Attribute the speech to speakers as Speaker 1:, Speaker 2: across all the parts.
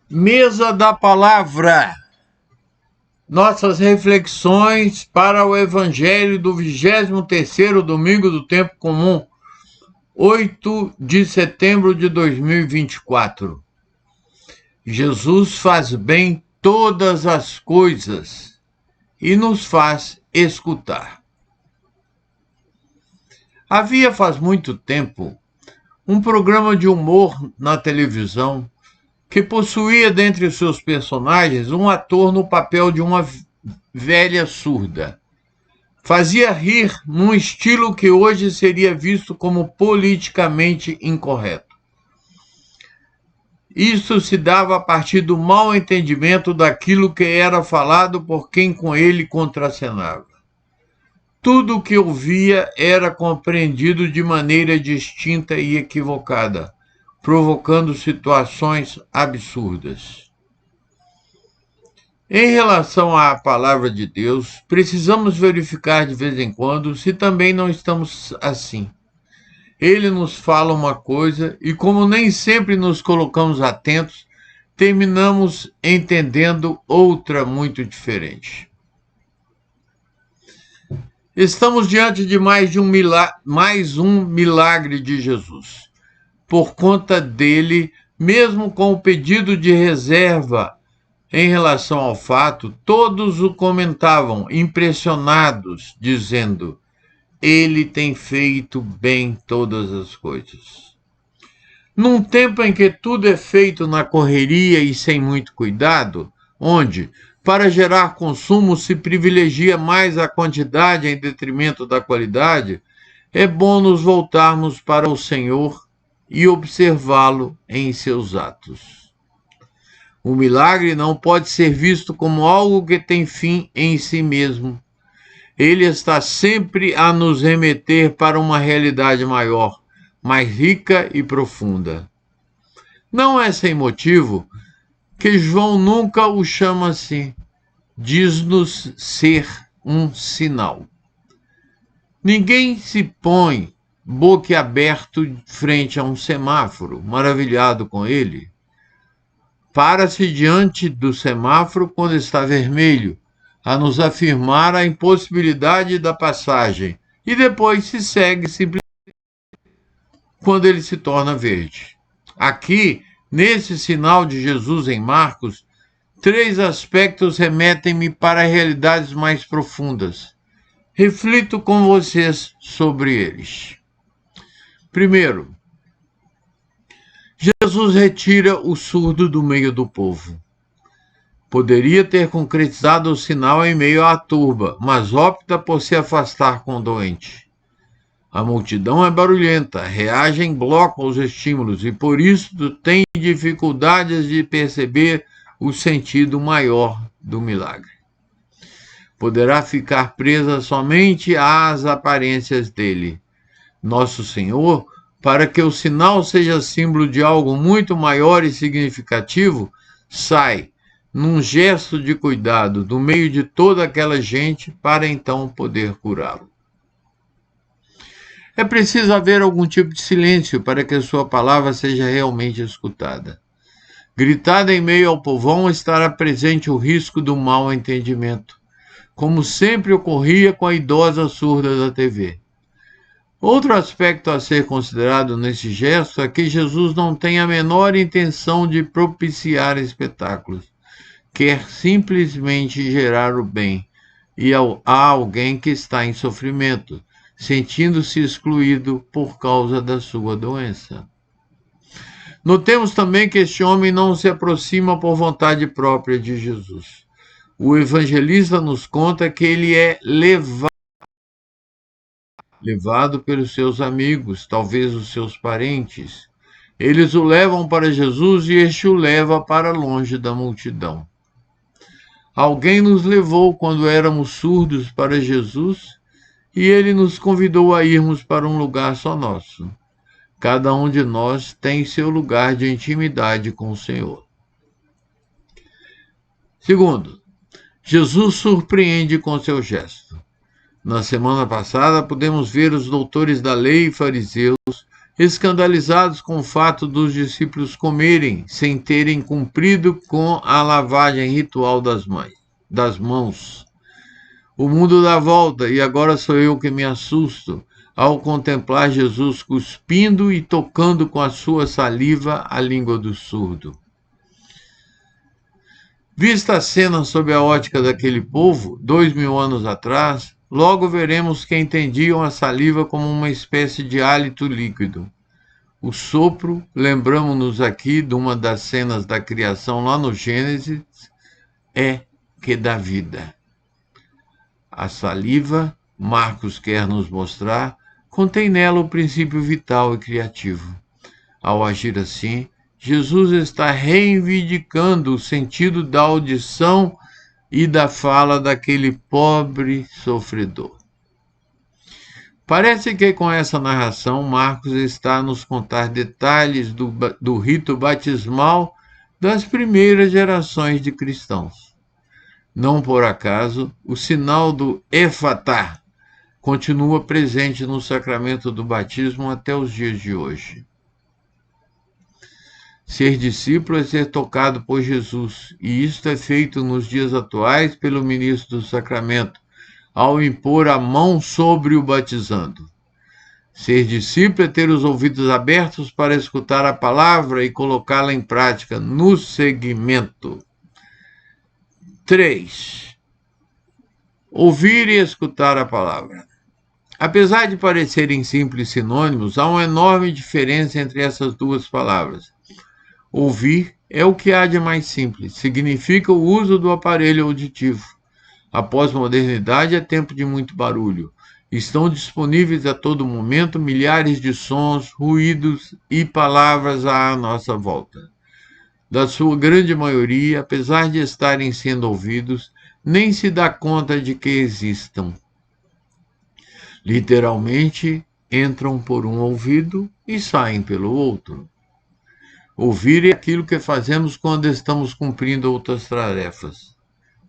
Speaker 1: Mesa da Palavra. Nossas reflexões para o Evangelho do 23º domingo do Tempo Comum, 8 de setembro de 2024. Jesus faz bem todas as coisas e nos faz escutar. Havia faz muito tempo um programa de humor na televisão que possuía dentre os seus personagens um ator no papel de uma velha surda. Fazia rir num estilo que hoje seria visto como politicamente incorreto. Isso se dava a partir do mau entendimento daquilo que era falado por quem com ele contracenava. Tudo o que ouvia era compreendido de maneira distinta e equivocada, provocando situações absurdas. Em relação à palavra de Deus, precisamos verificar de vez em quando se também não estamos assim. Ele nos fala uma coisa e, como nem sempre nos colocamos atentos, terminamos entendendo outra muito diferente. Estamos diante de mais um milagre de Jesus. Por conta dele, mesmo com o pedido de reserva em relação ao fato, todos o comentavam, impressionados, dizendo: ele tem feito bem todas as coisas. Num tempo em que tudo é feito na correria e sem muito cuidado, onde, para gerar consumo, se privilegia mais a quantidade em detrimento da qualidade, é bom nos voltarmos para o Senhor e observá-lo em seus atos. O milagre não pode ser visto como algo que tem fim em si mesmo. Ele está sempre a nos remeter para uma realidade maior, mais rica e profunda. Não é sem motivo que João nunca o chama assim. Diz-nos ser um sinal. Ninguém se põe boquiaberto frente a um semáforo, maravilhado com ele. Para-se diante do semáforo quando está vermelho, a nos afirmar a impossibilidade da passagem, e depois se segue simplesmente quando ele se torna verde. Aqui, nesse sinal de Jesus em Marcos, 3 aspectos remetem-me para realidades mais profundas. Reflito com vocês sobre eles. Primeiro, Jesus retira o surdo do meio do povo. Poderia ter concretizado o sinal em meio à turba, mas opta por se afastar com o doente. A multidão é barulhenta, reage em bloco aos estímulos e por isso tem dificuldades de perceber o sentido maior do milagre. Poderá ficar presa somente às aparências dele. Nosso Senhor, para que o sinal seja símbolo de algo muito maior e significativo, sai, num gesto de cuidado, do meio de toda aquela gente, para então poder curá-lo. É preciso haver algum tipo de silêncio para que a sua palavra seja realmente escutada. Gritada em meio ao povão, estará presente o risco do mau entendimento, como sempre ocorria com a idosa surda da TV. Outro aspecto a ser considerado nesse gesto é que Jesus não tem a menor intenção de propiciar espetáculos. Quer simplesmente gerar o bem a alguém que está em sofrimento, sentindo-se excluído por causa da sua doença. Notemos também que este homem não se aproxima por vontade própria de Jesus. O evangelista nos conta que ele é levado pelos seus amigos, talvez os seus parentes. Eles o levam para Jesus e este o leva para longe da multidão. Alguém nos levou quando éramos surdos para Jesus e ele nos convidou a irmos para um lugar só nosso. Cada um de nós tem seu lugar de intimidade com o Senhor. Segundo, Jesus surpreende com seu gesto. Na semana passada, pudemos ver os doutores da lei e fariseus escandalizados com o fato dos discípulos comerem sem terem cumprido com a lavagem ritual das mãos. O mundo dá volta e agora sou eu que me assusto ao contemplar Jesus cuspindo e tocando com a sua saliva a língua do surdo. Vista a cena sob a ótica daquele povo, 2000 anos atrás, logo veremos que entendiam a saliva como uma espécie de hálito líquido. O sopro, lembramos-nos aqui de uma das cenas da criação lá no Gênesis, é que dá vida. A saliva, Marcos quer nos mostrar, contém nela o princípio vital e criativo. Ao agir assim, Jesus está reivindicando o sentido da audição e da fala daquele pobre sofredor. Parece que com essa narração, Marcos está a nos contar detalhes do rito batismal das primeiras gerações de cristãos. Não por acaso, o sinal do Efatá continua presente no sacramento do batismo até os dias de hoje. Ser discípulo é ser tocado por Jesus, e isto é feito nos dias atuais pelo ministro do sacramento, ao impor a mão sobre o batizando. Ser discípulo é ter os ouvidos abertos para escutar a palavra e colocá-la em prática no seguimento. 3. Ouvir e escutar a palavra. Apesar de parecerem simples sinônimos, há uma enorme diferença entre essas duas palavras. Ouvir é o que há de mais simples, significa o uso do aparelho auditivo. A pós-modernidade é tempo de muito barulho. Estão disponíveis a todo momento milhares de sons, ruídos e palavras à nossa volta. Da sua grande maioria, apesar de estarem sendo ouvidos, nem se dá conta de que existam. Literalmente, entram por um ouvido e saem pelo outro. Ouvir é aquilo que fazemos quando estamos cumprindo outras tarefas.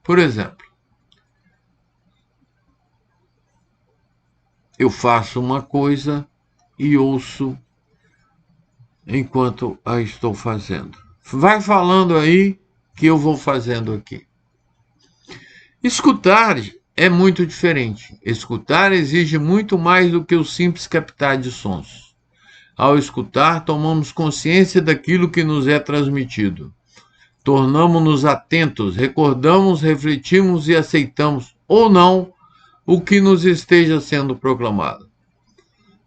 Speaker 1: Por exemplo, eu faço uma coisa e ouço enquanto a estou fazendo. Vai falando aí que eu vou fazendo aqui. Escutar é muito diferente. Escutar exige muito mais do que o simples captar de sons. Ao escutar, tomamos consciência daquilo que nos é transmitido. Tornamo-nos atentos, recordamos, refletimos e aceitamos, ou não, o que nos esteja sendo proclamado.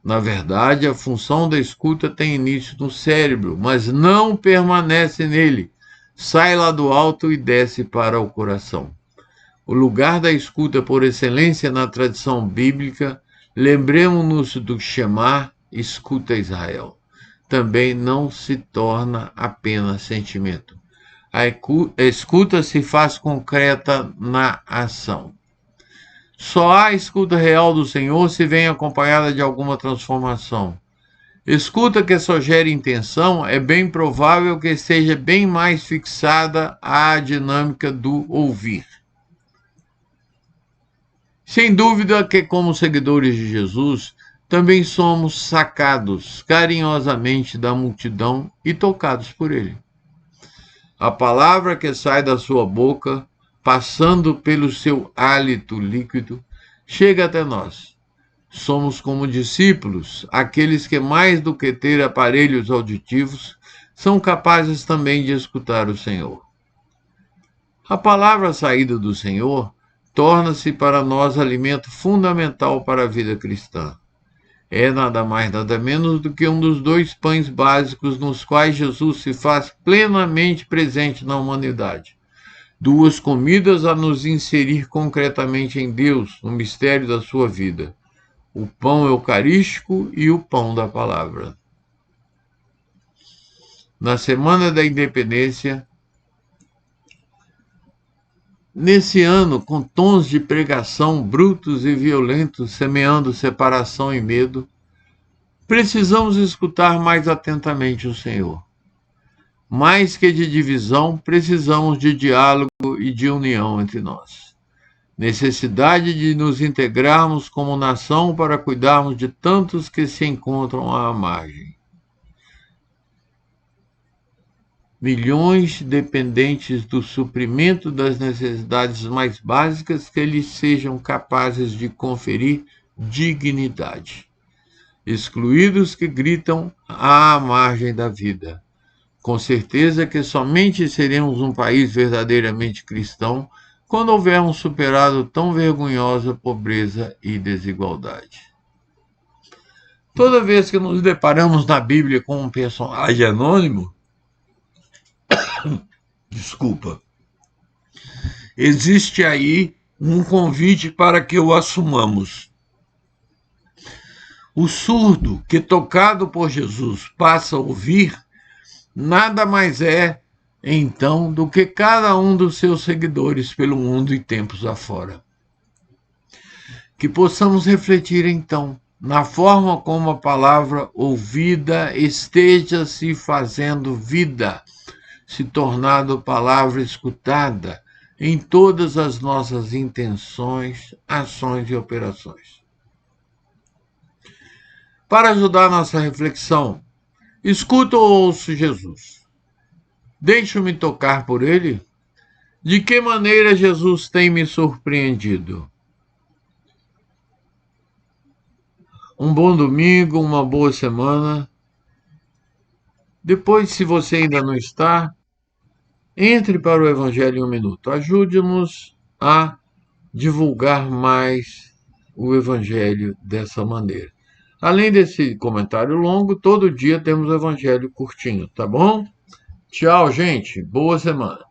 Speaker 1: Na verdade, a função da escuta tem início no cérebro, mas não permanece nele. Sai lá do alto e desce para o coração. O lugar da escuta por excelência na tradição bíblica, lembremos-nos do Shema, escuta Israel. Também não se torna apenas sentimento. A escuta se faz concreta na ação. Só há escuta real do Senhor se vem acompanhada de alguma transformação. Escuta que só gera intenção é bem provável que esteja bem mais fixada à dinâmica do ouvir. Sem dúvida que, como seguidores de Jesus, também somos sacados carinhosamente da multidão e tocados por ele. A palavra que sai da sua boca, passando pelo seu hálito líquido, chega até nós. Somos como discípulos, aqueles que mais do que ter aparelhos auditivos, são capazes também de escutar o Senhor. A palavra saída do Senhor torna-se para nós alimento fundamental para a vida cristã. É nada mais nada menos do que um dos dois pães básicos nos quais Jesus se faz plenamente presente na humanidade. Duas comidas a nos inserir concretamente em Deus, no mistério da sua vida. O pão eucarístico e o pão da palavra. Na Semana da Independência, nesse ano, com tons de pregação brutos e violentos, semeando separação e medo, precisamos escutar mais atentamente o Senhor. Mais que de divisão, precisamos de diálogo e de união entre nós. necessidade de nos integrarmos como nação para cuidarmos de tantos que se encontram à margem. Milhões dependentes do suprimento das necessidades mais básicas que lhes sejam capazes de conferir dignidade. Excluídos que gritam à margem da vida. Com certeza que somente seremos um país verdadeiramente cristão quando houvermos superado tão vergonhosa pobreza e desigualdade. Toda vez que nos deparamos na Bíblia com um personagem anônimo, existe aí um convite para que o assumamos. O surdo que, tocado por Jesus, passa a ouvir, nada mais é, então, do que cada um dos seus seguidores pelo mundo e tempos afora. Que possamos refletir, então, na forma como a palavra ouvida esteja se fazendo vida, se tornando palavra escutada em todas as nossas intenções, ações e operações. Para ajudar nossa reflexão, escuto ou ouço Jesus? Deixo-me tocar por ele? De que maneira Jesus tem me surpreendido? Um bom domingo, uma boa semana. Depois, se você ainda não está, entre para o Evangelho em um minuto. Ajude-nos a divulgar mais o Evangelho dessa maneira. Além desse comentário longo, todo dia temos o Evangelho curtinho, tá bom? Tchau, gente. Boa semana.